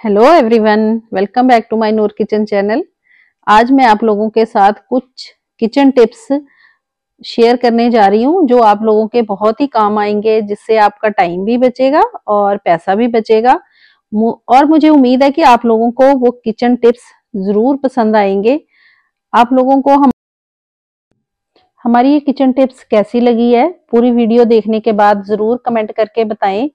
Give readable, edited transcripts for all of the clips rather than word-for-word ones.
Hello everyone, welcome back to my Noor kitchen channel. आज मैं आप लोगों के साथ कुछ किचन टिप्स शेयर करने जा रही हूँ जो आप लोगों के बहुत ही काम आएंगे, जिससे आपका टाइम भी बचेगा और पैसा भी बचेगा। और मुझे उम्मीद है कि आप लोगों को वो किचन टिप्स जरूर पसंद आएंगे। आप लोगों को हमारी ये किचन टिप्स कैसी लगी है, पूरी वीडियो देखने के बाद जरूर कमेंट करके बताएं।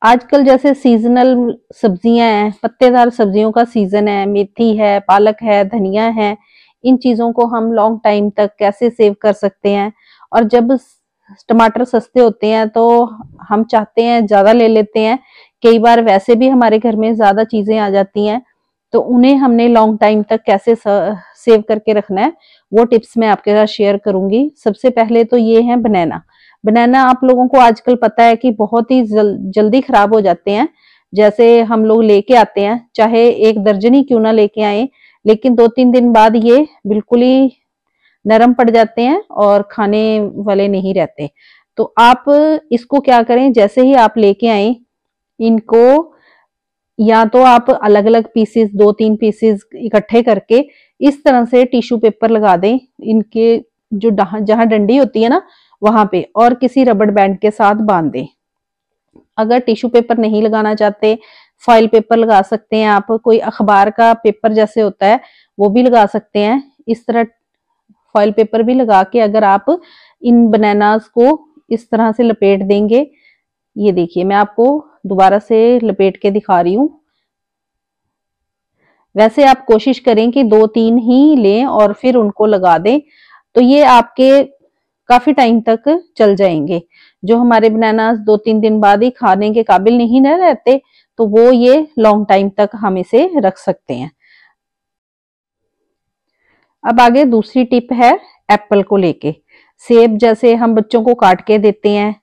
आजकल जैसे सीजनल सब्जियां हैं, पत्तेदार सब्जियों का सीजन है, मेथी है, पालक है, धनिया है। इन चीजों को हम लॉन्ग टाइम तक कैसे सेव कर सकते हैं। और जब टमाटर सस्ते होते हैं तो हम चाहते हैं ज्यादा ले लेते हैं। कई बार वैसे भी हमारे घर में ज्यादा चीजें आ जाती हैं, तो उन्हें हमने लॉन्ग टाइम तक कैसे सेव करके रखना है, वो टिप्स मैं आपके साथ शेयर करूंगी। सबसे पहले तो ये है बनाना। बनाना आप लोगों को आजकल पता है कि बहुत ही जल्दी खराब हो जाते हैं। जैसे हम लोग लेके आते हैं, चाहे एक दर्जन ही क्यों ना लेके आए, लेकिन 2-3 दिन बाद ये बिल्कुल ही नरम पड़ जाते हैं और खाने वाले नहीं रहते। तो आप इसको क्या करें, जैसे ही आप लेके आए, इनको या तो आप अलग अलग पीसेस, 2-3 पीसेस इकट्ठे करके इस तरह से टिश्यू पेपर लगा दें इनके जो जहां डंडी होती है ना वहां पे, और किसी रबड़ बैंड के साथ बांध दें। अगर टिश्यू पेपर नहीं लगाना चाहते, फॉइल पेपर लगा सकते हैं आप, कोई अखबार का पेपर जैसे होता है वो भी लगा सकते हैं। इस तरह फॉइल पेपर भी लगा के अगर आप इन बनानास को इस तरह से लपेट देंगे, ये देखिए मैं आपको दोबारा से लपेट के दिखा रही हूँ। वैसे आप कोशिश करें कि 2-3 ही लें और फिर उनको लगा दें, तो ये आपके काफी टाइम तक चल जाएंगे। जो हमारे बनानास 2-3 दिन बाद ही खाने के काबिल नहीं न रहते, तो वो ये लॉन्ग टाइम तक हम इसे रख सकते हैं। अब आगे दूसरी टिप है एप्पल को लेके। सेब जैसे हम बच्चों को काट के देते हैं,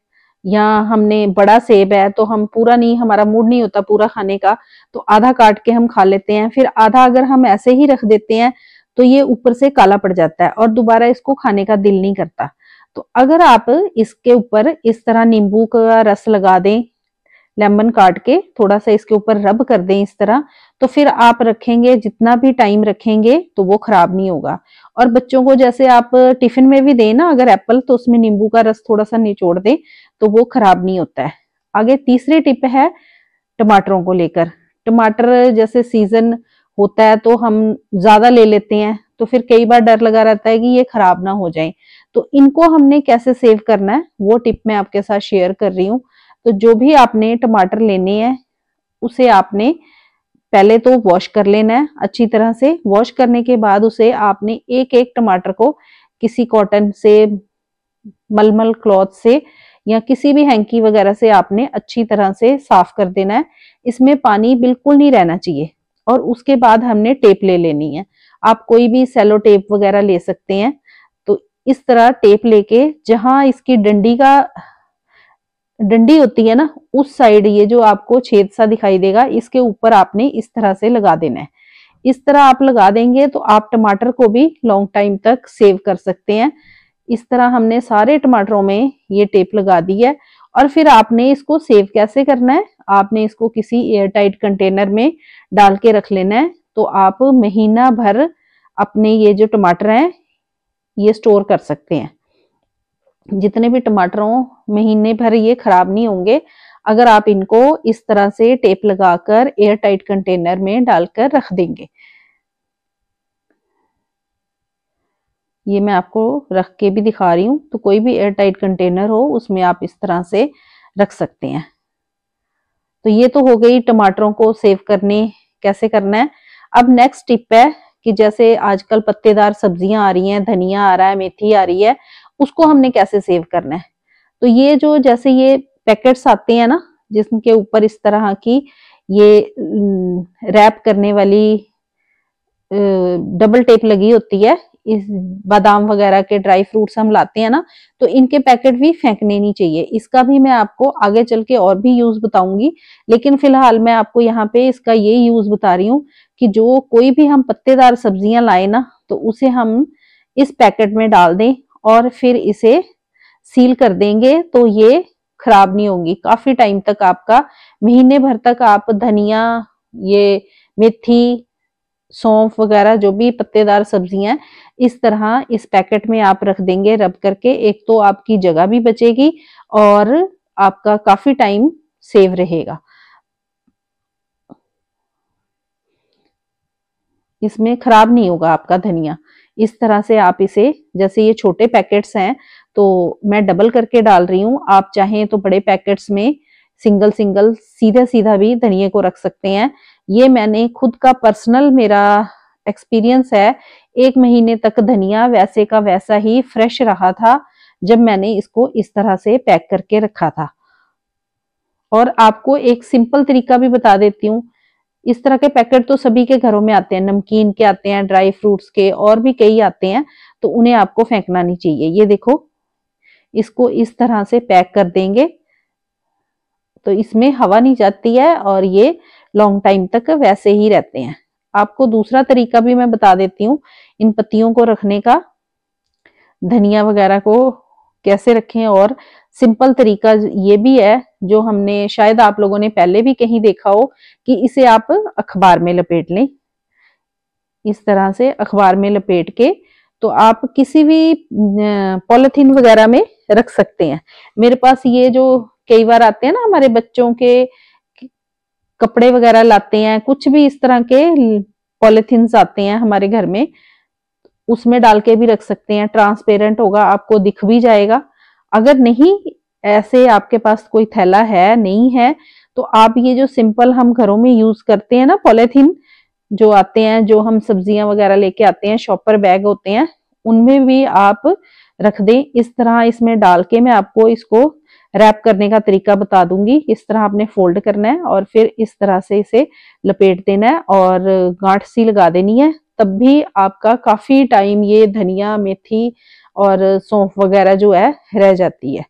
या हमने बड़ा सेब है तो हम पूरा नहीं, हमारा मूड नहीं होता पूरा खाने का, तो आधा काट के हम खा लेते हैं। फिर आधा अगर हम ऐसे ही रख देते हैं तो ये ऊपर से काला पड़ जाता है और दोबारा इसको खाने का दिल नहीं करता। तो अगर आप इसके ऊपर इस तरह नींबू का रस लगा दें, लेमन काट के थोड़ा सा इसके ऊपर रब कर दें इस तरह, तो फिर आप रखेंगे, जितना भी टाइम रखेंगे तो वो खराब नहीं होगा। और बच्चों को जैसे आप टिफिन में भी दें ना अगर एप्पल, तो उसमें नींबू का रस थोड़ा सा निचोड़ दें तो वो खराब नहीं होता है। आगे तीसरी टिप है टमाटरों को लेकर। टमाटर जैसे सीजन होता है तो हम ज्यादा ले लेते हैं, तो फिर कई बार डर लगा रहता है कि ये खराब ना हो जाए। तो इनको हमने कैसे सेव करना है वो टिप मैं आपके साथ शेयर कर रही हूँ। तो जो भी आपने टमाटर लेने हैं, उसे आपने पहले तो वॉश कर लेना है अच्छी तरह से। वॉश करने के बाद उसे आपने एक एक टमाटर को किसी कॉटन से, मलमल क्लॉथ से, या किसी भी हैंकी वगैरह से आपने अच्छी तरह से साफ कर देना है। इसमें पानी बिल्कुल नहीं रहना चाहिए। और उसके बाद हमने टेप ले लेनी है। आप कोई भी सेलो टेप वगैरह ले सकते हैं। तो इस तरह टेप लेके जहां इसकी डंडी होती है ना, उस साइड ये जो आपको छेद सा दिखाई देगा, इसके ऊपर आपने इस तरह से लगा देना है। इस तरह आप लगा देंगे तो आप टमाटर को भी लॉन्ग टाइम तक सेव कर सकते हैं। इस तरह हमने सारे टमाटरों में ये टेप लगा दी है। और फिर आपने इसको सेव कैसे करना है, आपने इसको किसी एयर टाइट कंटेनर में डाल के रख लेना है। तो आप महीना भर अपने ये जो टमाटर हैं ये स्टोर कर सकते हैं। जितने भी टमाटर हो, महीने भर ये खराब नहीं होंगे अगर आप इनको इस तरह से टेप लगाकर एयर टाइट कंटेनर में डालकर रख देंगे। ये मैं आपको रख के भी दिखा रही हूँ। तो कोई भी एयर टाइट कंटेनर हो उसमें आप इस तरह से रख सकते हैं। तो ये तो हो गई टमाटरों को सेव करने कैसे करना है। अब नेक्स्ट टिप है कि जैसे आजकल पत्तेदार सब्जियां आ रही हैं, धनिया आ रहा है, मेथी आ रही है, उसको हमने कैसे सेव करना है। तो ये जो जैसे ये पैकेट्स आते हैं ना, जिसके ऊपर इस तरह की ये रैप करने वाली डबल टेप लगी होती है, इस बादाम वगैरह के ड्राई फ्रूट्स हम लाते हैं ना, तो इनके पैकेट भी फेंकने नहीं चाहिए। इसका भी मैं आपको आगे चल के और भी यूज बताऊंगी, लेकिन फिलहाल मैं आपको यहाँ पे इसका ये यूज बता रही हूँ कि जो कोई भी हम पत्तेदार सब्जियां लाए ना, तो उसे हम इस पैकेट में डाल दें और फिर इसे सील कर देंगे, तो ये खराब नहीं होंगी, काफी टाइम तक आपका, महीने भर तक आप धनिया, ये मेथी, सौंफ वगैरह जो भी पत्तेदार सब्जियां इस तरह इस पैकेट में आप रख देंगे रब करके, एक तो आपकी जगह भी बचेगी और आपका काफी टाइम सेव रहेगा। इसमें खराब नहीं होगा आपका धनिया। इस तरह से आप इसे, जैसे ये छोटे पैकेट्स हैं तो मैं डबल करके डाल रही हूँ, आप चाहें तो बड़े पैकेट्स में सिंगल सिंगल सीधा सीधा भी धनिए को रख सकते हैं। ये मैंने खुद का पर्सनल मेरा एक्सपीरियंस है, 1 महीने तक धनिया वैसे का वैसा ही फ्रेश रहा था जब मैंने इसको इस तरह से पैक करके रखा था। और आपको एक सिंपल तरीका भी बता देती हूँ, इस तरह के पैकेट तो सभी के घरों में आते हैं, नमकीन के आते हैं, ड्राई फ्रूट्स के और भी कई आते हैं, तो उन्हें आपको फेंकना नहीं चाहिए। ये देखो, इसको इस तरह से पैक कर देंगे तो इसमें हवा नहीं जाती है और ये लॉन्ग टाइम तक वैसे ही रहते हैं। आपको दूसरा तरीका भी मैं बता देती हूँ इन पत्तियों को रखने का, धनिया वगैरह को कैसे रखें। और सिंपल तरीका ये भी है जो हमने, शायद आप लोगों ने पहले भी कहीं देखा हो, कि इसे आप अखबार में लपेट लें। इस तरह से अखबार में लपेट के तो आप किसी भी पॉलिथीन वगैरह में रख सकते हैं। मेरे पास ये जो कई बार आते हैं ना, हमारे बच्चों के कपड़े वगैरह लाते हैं, कुछ भी इस तरह के पॉलिथीन्स आते हैं हमारे घर में, उसमें डाल के भी रख सकते हैं। ट्रांसपेरेंट होगा, आपको दिख भी जाएगा। अगर नहीं, ऐसे आपके पास कोई थैला है नहीं है, तो आप ये जो सिंपल हम घरों में यूज करते हैं ना पॉलिथीन जो आते हैं, जो हम सब्जियां वगैरह लेके आते हैं, शॉपर बैग होते हैं, उनमें भी आप रख दें। इस तरह इसमें डाल के मैं आपको इसको रैप करने का तरीका बता दूंगी। इस तरह आपने फोल्ड करना है और फिर इस तरह से इसे लपेट देना है और गांठ सी लगा देनी है, तब भी आपका काफी टाइम ये धनिया, मेथी और सौंफ वगैरह जो है रह जाती है।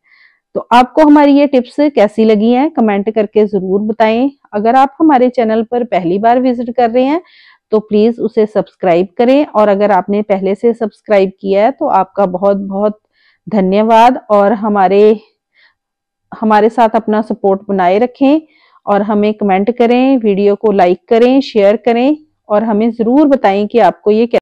तो आपको हमारी ये टिप्स कैसी लगी हैं कमेंट करके जरूर बताएं। अगर आप हमारे चैनल पर पहली बार विजिट कर रहे हैं तो प्लीज उसे सब्सक्राइब करें, और अगर आपने पहले से सब्सक्राइब किया है तो आपका बहुत बहुत धन्यवाद। और हमारे साथ अपना सपोर्ट बनाए रखें और हमें कमेंट करें, वीडियो को लाइक करें, शेयर करें और हमें जरूर बताएं कि आपको ये